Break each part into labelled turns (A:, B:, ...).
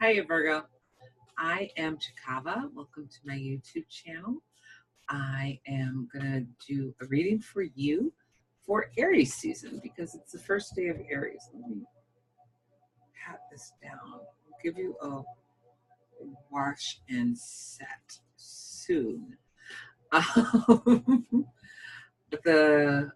A: Hiya, Virgo. I am Chikava. Welcome to my YouTube channel. I am going to do a reading for you for Aries season because it's the first day of Aries. Let me pat this down. I'll give you a wash and set soon. The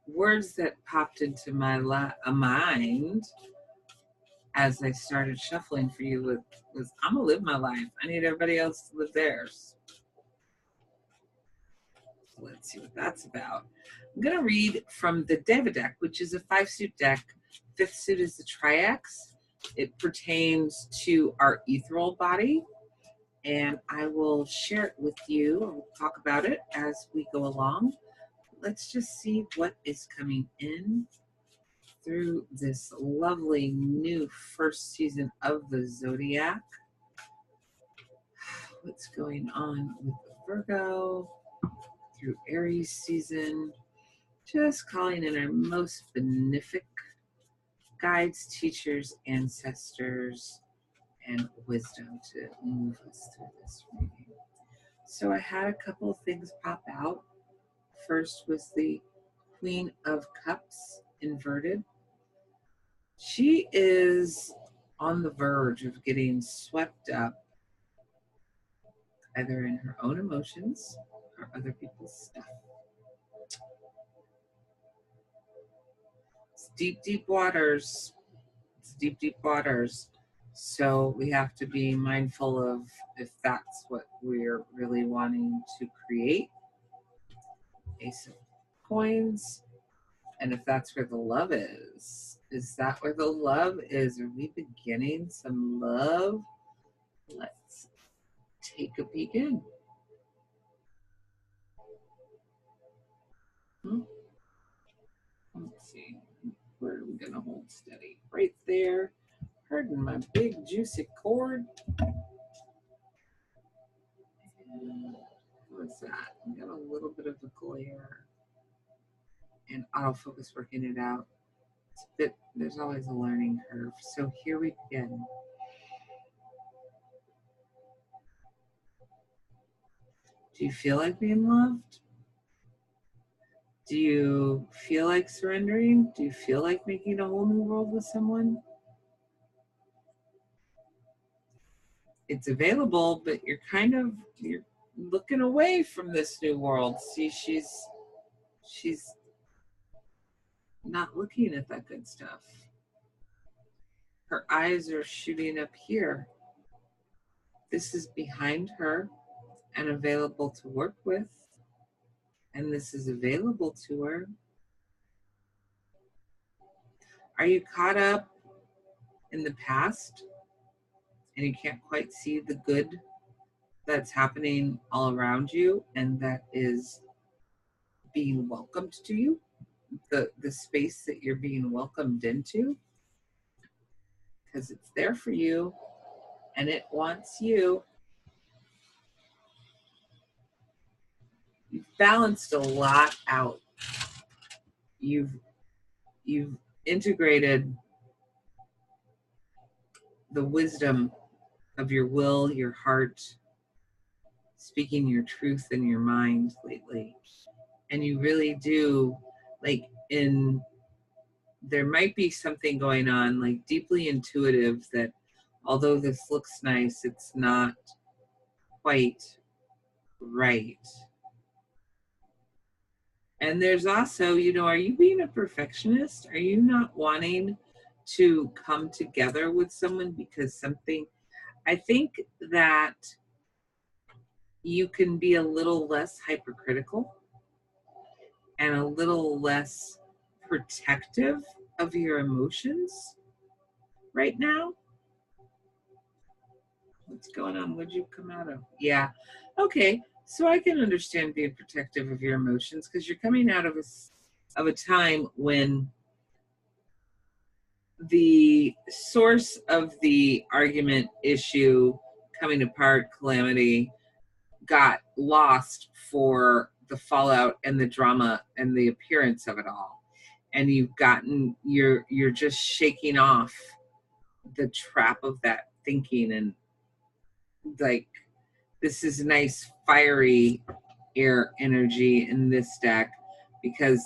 A: words that popped into my mind as I started shuffling for you was I'm gonna live my life. I need everybody else to live theirs. So let's see what that's about. I'm gonna read from the Deva deck, which is a 5-suit deck. 5th suit is the triax. It pertains to our ethereal body, and I will share it with you. We'll talk about it as we go along. Let's just see what is coming in through this lovely new first season of the zodiac. What's going on with Virgo through Aries season? Just calling in our most benefic guides, teachers, ancestors, and wisdom to move us through this reading. So I had a couple of things pop out. First was the Queen of Cups inverted. She is on the verge of getting swept up either in her own emotions or other people's stuff. It's deep, deep waters. It's deep, deep waters. So we have to be mindful of if that's what we're really wanting to create. Ace of Coins. And if that's where the love is that where the love is? Are we beginning some love? Let's take a peek in. Let's see. Where are we going to hold steady? Right there. Pardon my big juicy cord. What's that? I got a little bit of a glare. And autofocus working it out. It's a bit, there's always a learning curve. So here we begin. Do you feel like being loved? Do you feel like surrendering? Do you feel like making a whole new world with someone? It's available, but you're looking away from this new world. See, she's not looking at that good stuff. Her eyes are shooting up here. This is behind her and available to work with. And this is available to her. Are you caught up in the past and you can't quite see the good that's happening all around you and that is being welcomed to you? The space that you're being welcomed into? Because it's there for you and it wants you. You've balanced a lot out. You've integrated the wisdom of your will, your heart, speaking your truth in your mind lately. And you really do, there might be something going on, like deeply intuitive, that although this looks nice, it's not quite right. And there's also, are you being a perfectionist? Are you not wanting to come together with someone because something, I think that you can be a little less hypercritical and a little less protective of your emotions right now. What's going on? What'd you come out of? Yeah. Okay. So I can understand being protective of your emotions because you're coming out of a time when the source of the argument, issue, coming apart, calamity got lost for the fallout and the drama and the appearance of it all. And you're just shaking off the trap of that thinking. And like, this is nice fiery air energy in this deck, because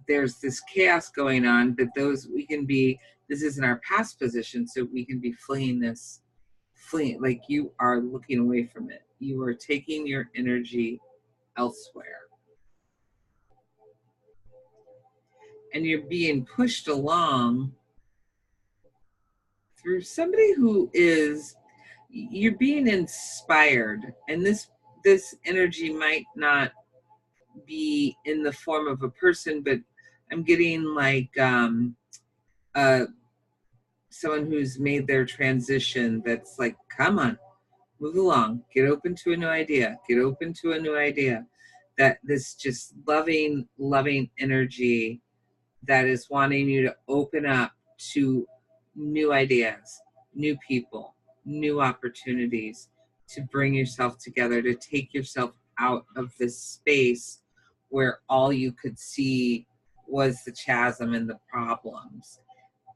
A: there's this chaos going on, but those we can be, this is in our past position, so we can be fleeing, like you are looking away from it. You are taking your energy elsewhere. And you're being pushed along through somebody who is, you're being inspired. And this energy might not be in the form of a person, but I'm getting like someone who's made their transition, that's like, come on, move along, get open to a new idea, get open to a new idea. That this just loving energy that is wanting you to open up to new ideas, new people, new opportunities, to bring yourself together, to take yourself out of this space where all you could see was the chasm and the problems.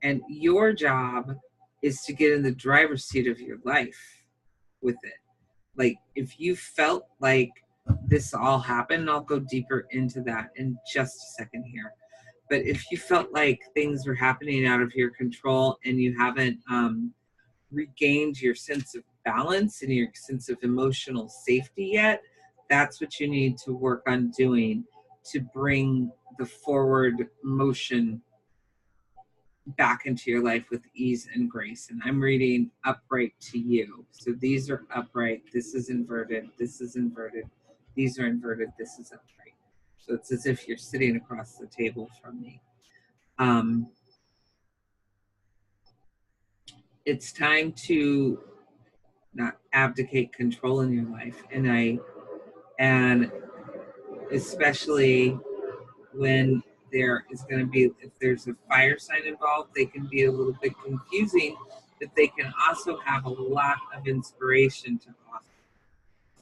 A: And your job is to get in the driver's seat of your life with it. Like, if you felt like this all happened, I'll go deeper into that in just a second here. But if you felt like things were happening out of your control and you haven't regained your sense of balance and your sense of emotional safety yet, that's what you need to work on doing to bring the forward motion back into your life with ease and grace. And I'm reading upright to you. So these are upright, this is inverted, this is inverted, these are inverted, this is upright. So it's as if you're sitting across the table from me. It's time to not abdicate control in your life. And especially when there is going to be, if there's a fire sign involved, they can be a little bit confusing, but they can also have a lot of inspiration to offer.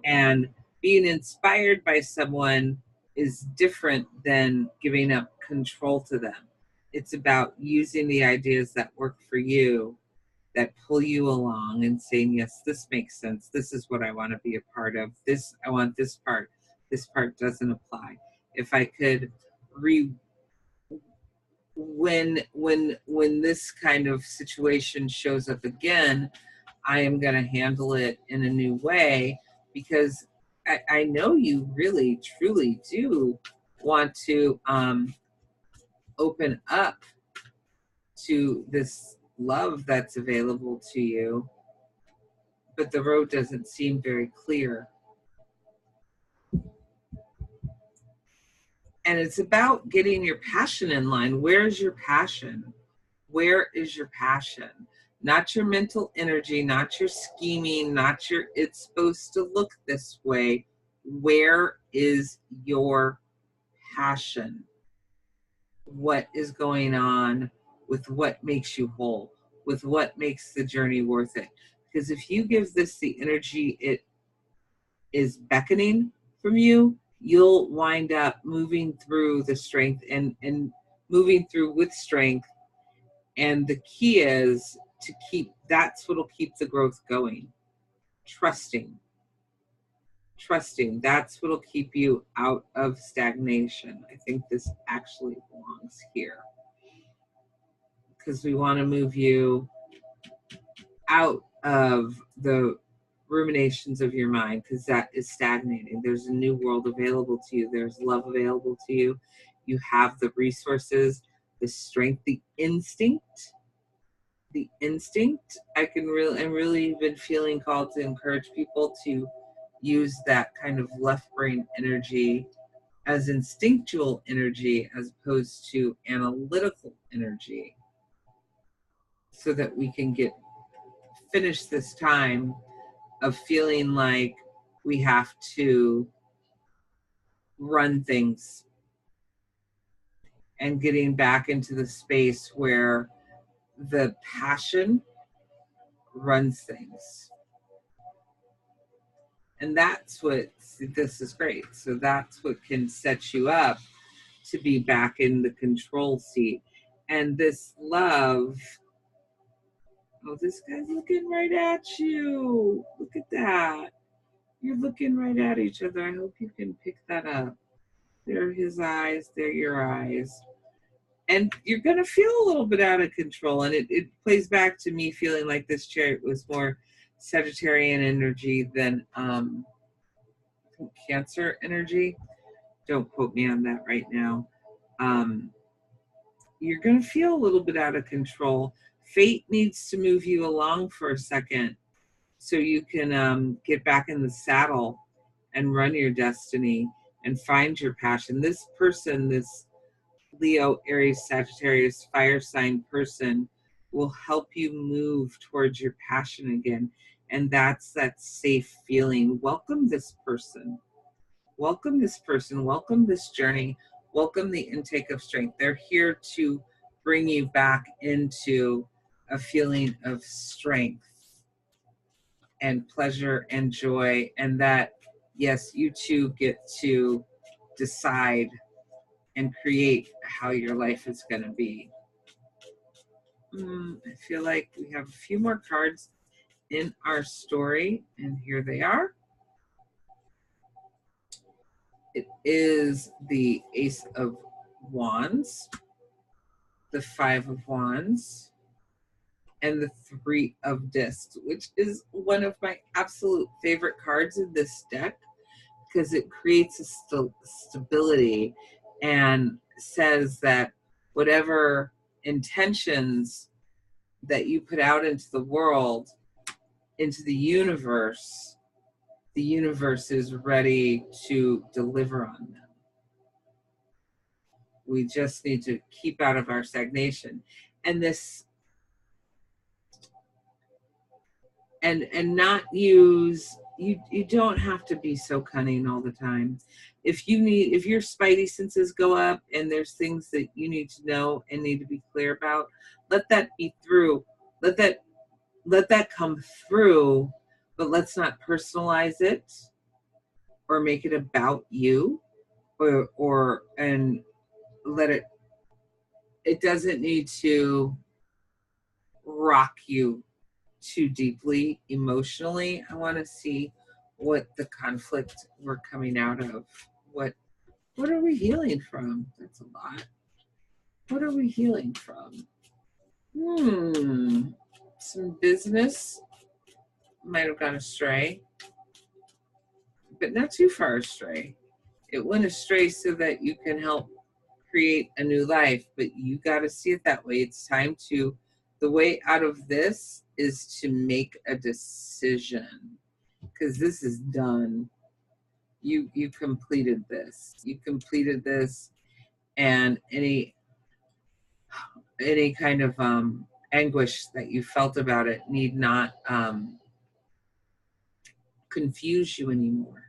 A: And being inspired by someone is different than giving up control to them. It's about using the ideas that work for you, that pull you along, and saying, yes, this makes sense. This is what I want to be a part of. This, I want this part. This part doesn't apply. If I could when this kind of situation shows up again, I am going to handle it in a new way, because I know you really, truly do want to open up to this love that's available to you, but the road doesn't seem very clear. And it's about getting your passion in line. Where's your passion? Where is your passion? Not your mental energy, not your scheming, not your, it's supposed to look this way. Where is your passion? What is going on with what makes you whole, with what makes the journey worth it? Because if you give this the energy it is beckoning from you, you'll wind up moving through the strength and moving through with strength. And the key is to keep, that's what'll keep the growth going. Trusting, that's what'll keep you out of stagnation. I think this actually belongs here, because we want to move you out of the ruminations of your mind, because that is stagnating. There's a new world available to you. There's love available to you. You have the resources, the strength, the instinct. I'm really been feeling called to encourage people to use that kind of left brain energy as instinctual energy as opposed to analytical energy, so that we can finish this time of feeling like we have to run things, and getting back into the space where the passion runs things. And that's what, this is great. So that's what can set you up to be back in the control seat. And this love, Oh, this guy's looking right at you. Look at that. You're looking right at each other. I hope you can pick that up. There are his eyes. There are your eyes. And you're going to feel a little bit out of control. And it plays back to me feeling like this chart was more Sagittarian energy than Cancer energy. Don't quote me on that right now. You're going to feel a little bit out of control. Fate needs to move you along for a second so you can get back in the saddle and run your destiny and find your passion. This person, this Leo, Aries, Sagittarius, fire sign person will help you move towards your passion again. And that's that safe feeling. Welcome this person. Welcome this person. Welcome this journey. Welcome the intake of strength. They're here to bring you back into a feeling of strength and pleasure and joy. And that, yes, you too get to decide and create how your life is going to be. I feel like we have a few more cards in our story, and here they are. It is the Ace of Wands, the Five of Wands, and the Three of Discs, which is one of my absolute favorite cards in this deck because it creates a stability and says that whatever intentions that you put out into the world, into the universe is ready to deliver on them. We just need to keep out of our stagnation. And this, and not use, you don't have to be so cunning all the time. If your spidey senses go up and there's things that you need to know and need to be clear about, let that be through. Let that come through, but let's not personalize it or make it about you, and let it doesn't need to rock you too deeply emotionally. I want to see what the conflict we're coming out of. What are we healing from? That's a lot. What are we healing from? Some business might have gone astray, but not too far astray. It went astray so that you can help create a new life, but you got to see it that way. It's time to, the way out of this is to make a decision, because this is done. You completed this. You completed this, and any kind of anguish that you felt about it need not confuse you anymore.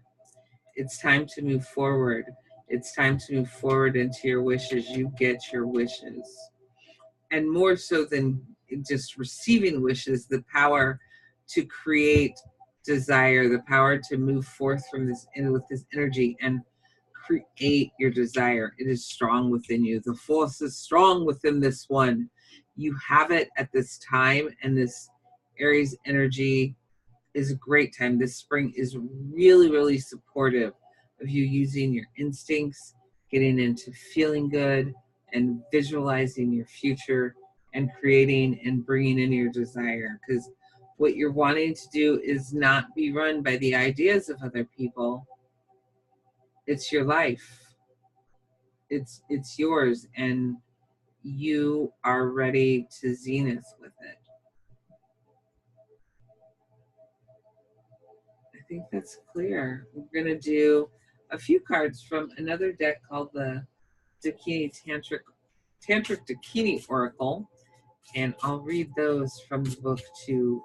A: It's time to move forward. It's time to move forward into your wishes. You get your wishes. And more so than just receiving wishes, the power to create desire, the power to move forth from this with this energy and create your desire. It is strong within you. The force is strong within this one. You have it at this time, and this Aries energy is a great time. This spring is really, really supportive of you using your instincts, getting into feeling good, and visualizing your future and creating and bringing in your desire. Because what you're wanting to do is not be run by the ideas of other people. It's your life. It's yours, and you are ready to zenith with it. I think that's clear. We're going to do a few cards from another deck called the Dakini Tantric Dakini Oracle, and I'll read those from the book to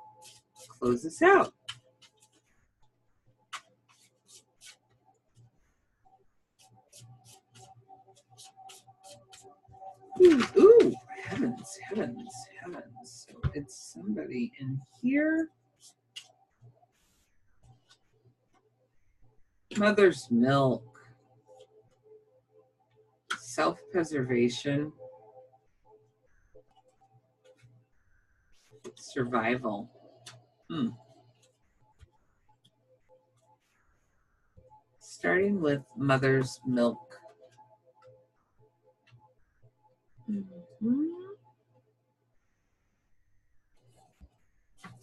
A: close us out. Ooh, heavens. So it's somebody in here. Mother's milk. Self-preservation. Survival. Starting with mother's milk.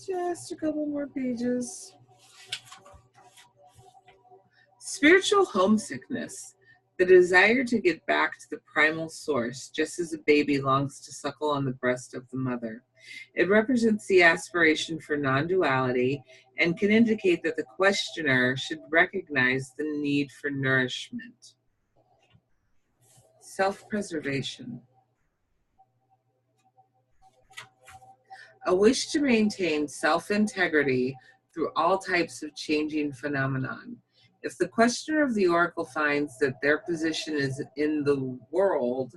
A: Just a couple more pages. Spiritual homesickness. The desire to get back to the primal source, just as a baby longs to suckle on the breast of the mother. It represents the aspiration for non-duality and can indicate that the questioner should recognize the need for nourishment. Self-preservation. A wish to maintain self-integrity through all types of changing phenomenon. If the questioner of the oracle finds that their position is in the world,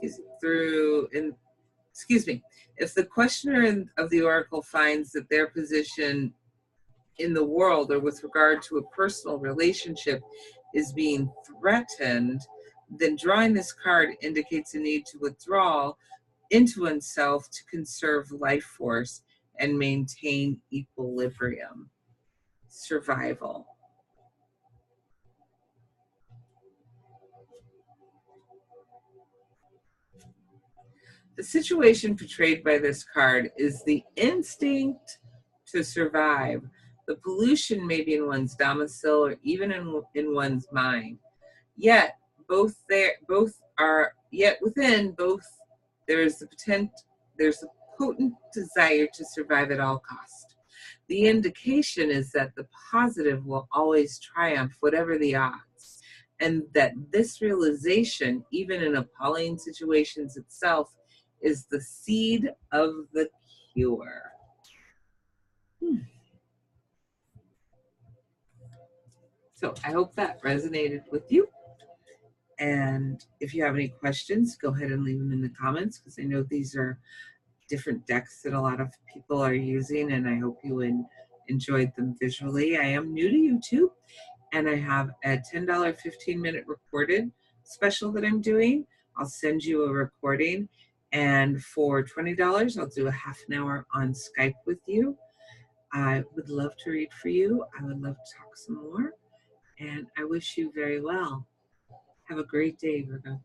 A: if the questioner of the oracle finds that their position in the world or with regard to a personal relationship is being threatened, then drawing this card indicates a need to withdraw into oneself to conserve life force and maintain equilibrium. Survival. The situation portrayed by this card is the instinct to survive. The pollution may be in one's domicile or even in one's mind. Yet within both there's a potent desire to survive at all cost. The indication is that the positive will always triumph, whatever the odds, and that this realization, even in appalling situations itself, is the seed of the cure. So I hope that resonated with you. And if you have any questions, go ahead and leave them in the comments, because I know these are different decks that a lot of people are using, and I hope you enjoyed them visually. I am new to YouTube, and I have a $10 15-minute recorded special that I'm doing. I'll send you a recording, and for $20, I'll do a half an hour on Skype with you. I would love to read for you. I would love to talk some more, and I wish you very well. Have a great day, Virgo.